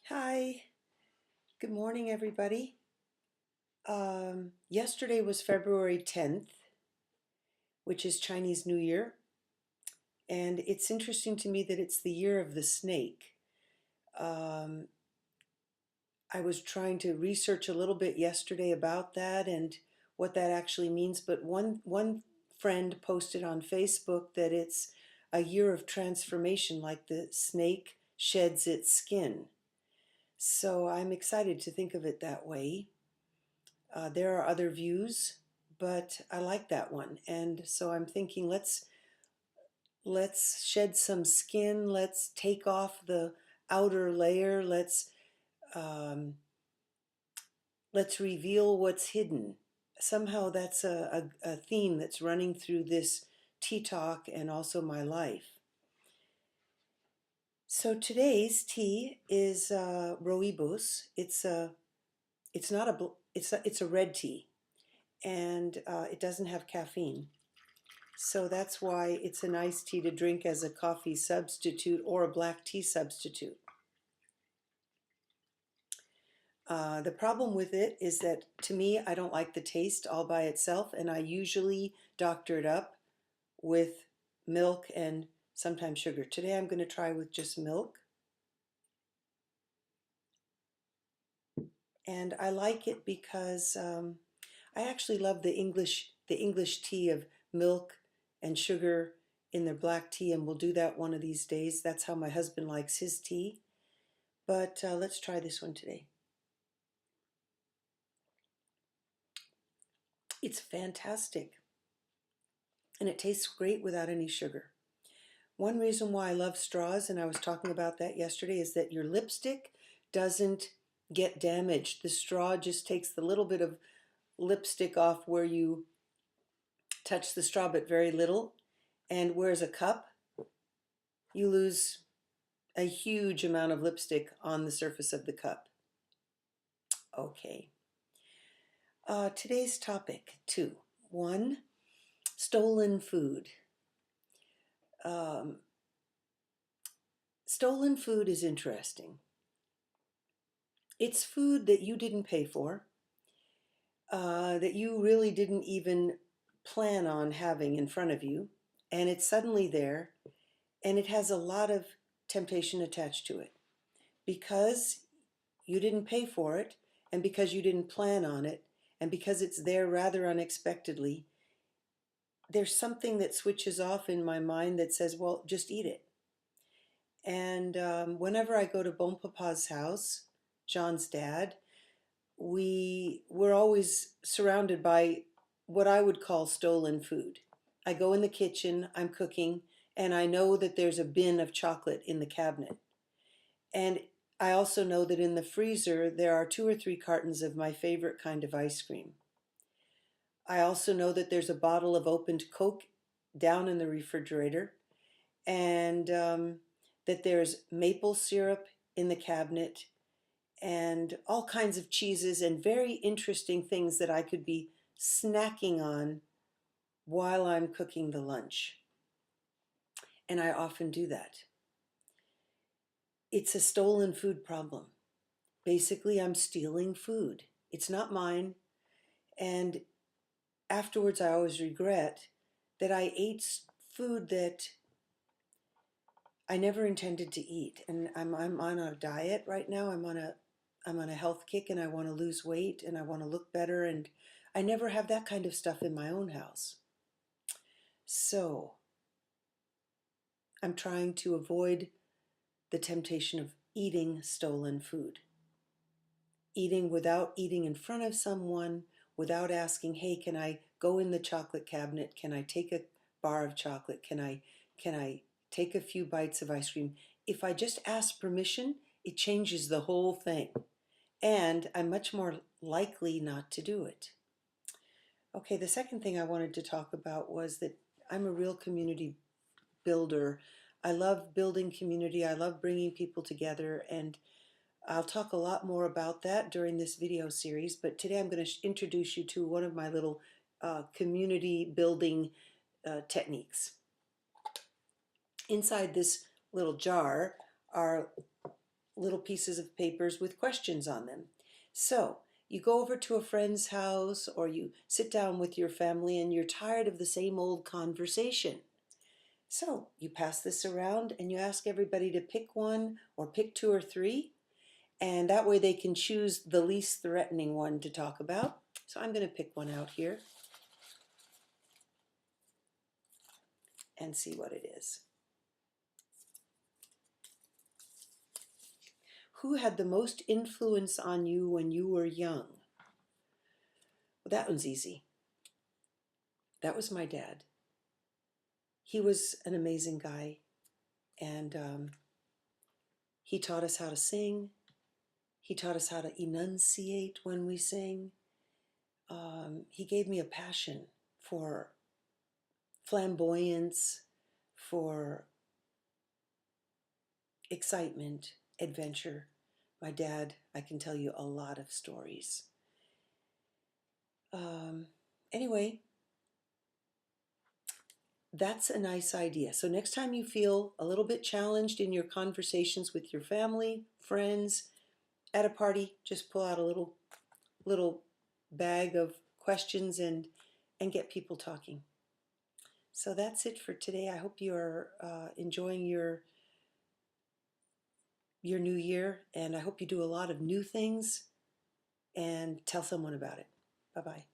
Hi, good morning, everybody. Yesterday was February 10th, which is Chinese New Year, and it's interesting to me that it's the year of the snake. Um, I was trying to research a little bit yesterday about that and what that actually means, but one friend posted on Facebook that it's a year of transformation, like the snake sheds its skin. So I'm excited to think of it that way. There are other views, but I like that one. And so I'm thinking let's shed some skin, let's take off the outer layer, um, let's reveal what's hidden. Somehow that's a theme that's running through this tea talk and also my life. So today's tea is rooibos. It's not a it's a red tea, and it doesn't have caffeine. So that's why it's a nice tea to drink as a coffee substitute or a black tea substitute. The problem with it is that to me, I don't like the taste all by itself, and I usually doctor it up with milk and sometimes sugar. Today I'm going to try with just milk. And I like it because I actually love the English tea of milk and sugar in their black tea, and we'll do that one of these days. That's how my husband likes his tea. But let's try this one today. It's fantastic, and it tastes great without any sugar. One reason why I love straws, and I was talking about that yesterday, is that your lipstick doesn't get damaged. The straw just takes the little bit of lipstick off where you touch the straw, but very little. And whereas a cup, you lose a huge amount of lipstick on the surface of the cup. Okay. Today's topic, two. One, stolen food. Um, Stolen food is interesting. It's food that you didn't pay for, that you really didn't even plan on having in front of you, and it's suddenly there, and it has a lot of temptation attached to it because you didn't pay for it, and because you didn't plan on it, and because it's there rather unexpectedly. There's something that switches off in my mind that says, well, just eat it. And whenever I go to Bon Papa's house, John's dad, we're always surrounded by what I would call stolen food. I go in the kitchen, I'm cooking, and I know that there's a bin of chocolate in the cabinet. And I also know that in the freezer there are 2 or 3 cartons of my favorite kind of ice cream. I also know that there's a bottle of opened Coke down in the refrigerator, and that there's maple syrup in the cabinet, and all kinds of cheeses and very interesting things that I could be snacking on while I'm cooking the lunch. And I often do that. It's a stolen food problem. Basically, I'm stealing food. It's not mine. And afterwards, I always regret that I ate food that I never intended to eat. And I'm on a diet right now. I'm on a health kick, and I want to lose weight and I want to look better, and I never have that kind of stuff in my own house. So I'm trying to avoid the temptation of eating stolen food. Eating without eating in front of someone, without asking, hey, can I go in the chocolate cabinet? Can I take a bar of chocolate? Can I take a few bites of ice cream? If I just ask permission, it changes the whole thing. And I'm much more likely not to do it. Okay, the second thing I wanted to talk about was that I'm a real community builder. I love building community. I love bringing people together, and I'll talk a lot more about that during this video series, but today I'm going to introduce you to one of my little community building techniques. Inside this little jar are little pieces of papers with questions on them. So you go over to a friend's house or you sit down with your family and you're tired of the same old conversation. So you pass this around and you ask everybody to pick one or pick two or three, and that way they can choose the least threatening one to talk about. So I'm going to pick one out here and see what it is. Who had the most influence on you when you were young? Well, that one's easy. That was my dad. He was an amazing guy, and he taught us how to sing. He taught us how to enunciate when we sing. He gave me a passion for flamboyance, for excitement, adventure. My dad, I can tell you a lot of stories. Anyway, that's a nice idea. So next time you feel a little bit challenged in your conversations with your family, friends, at a party, just pull out a little bag of questions and get people talking. So that's it for today. I hope you are enjoying your new year, and I hope you do a lot of new things and tell someone about it. Bye-bye.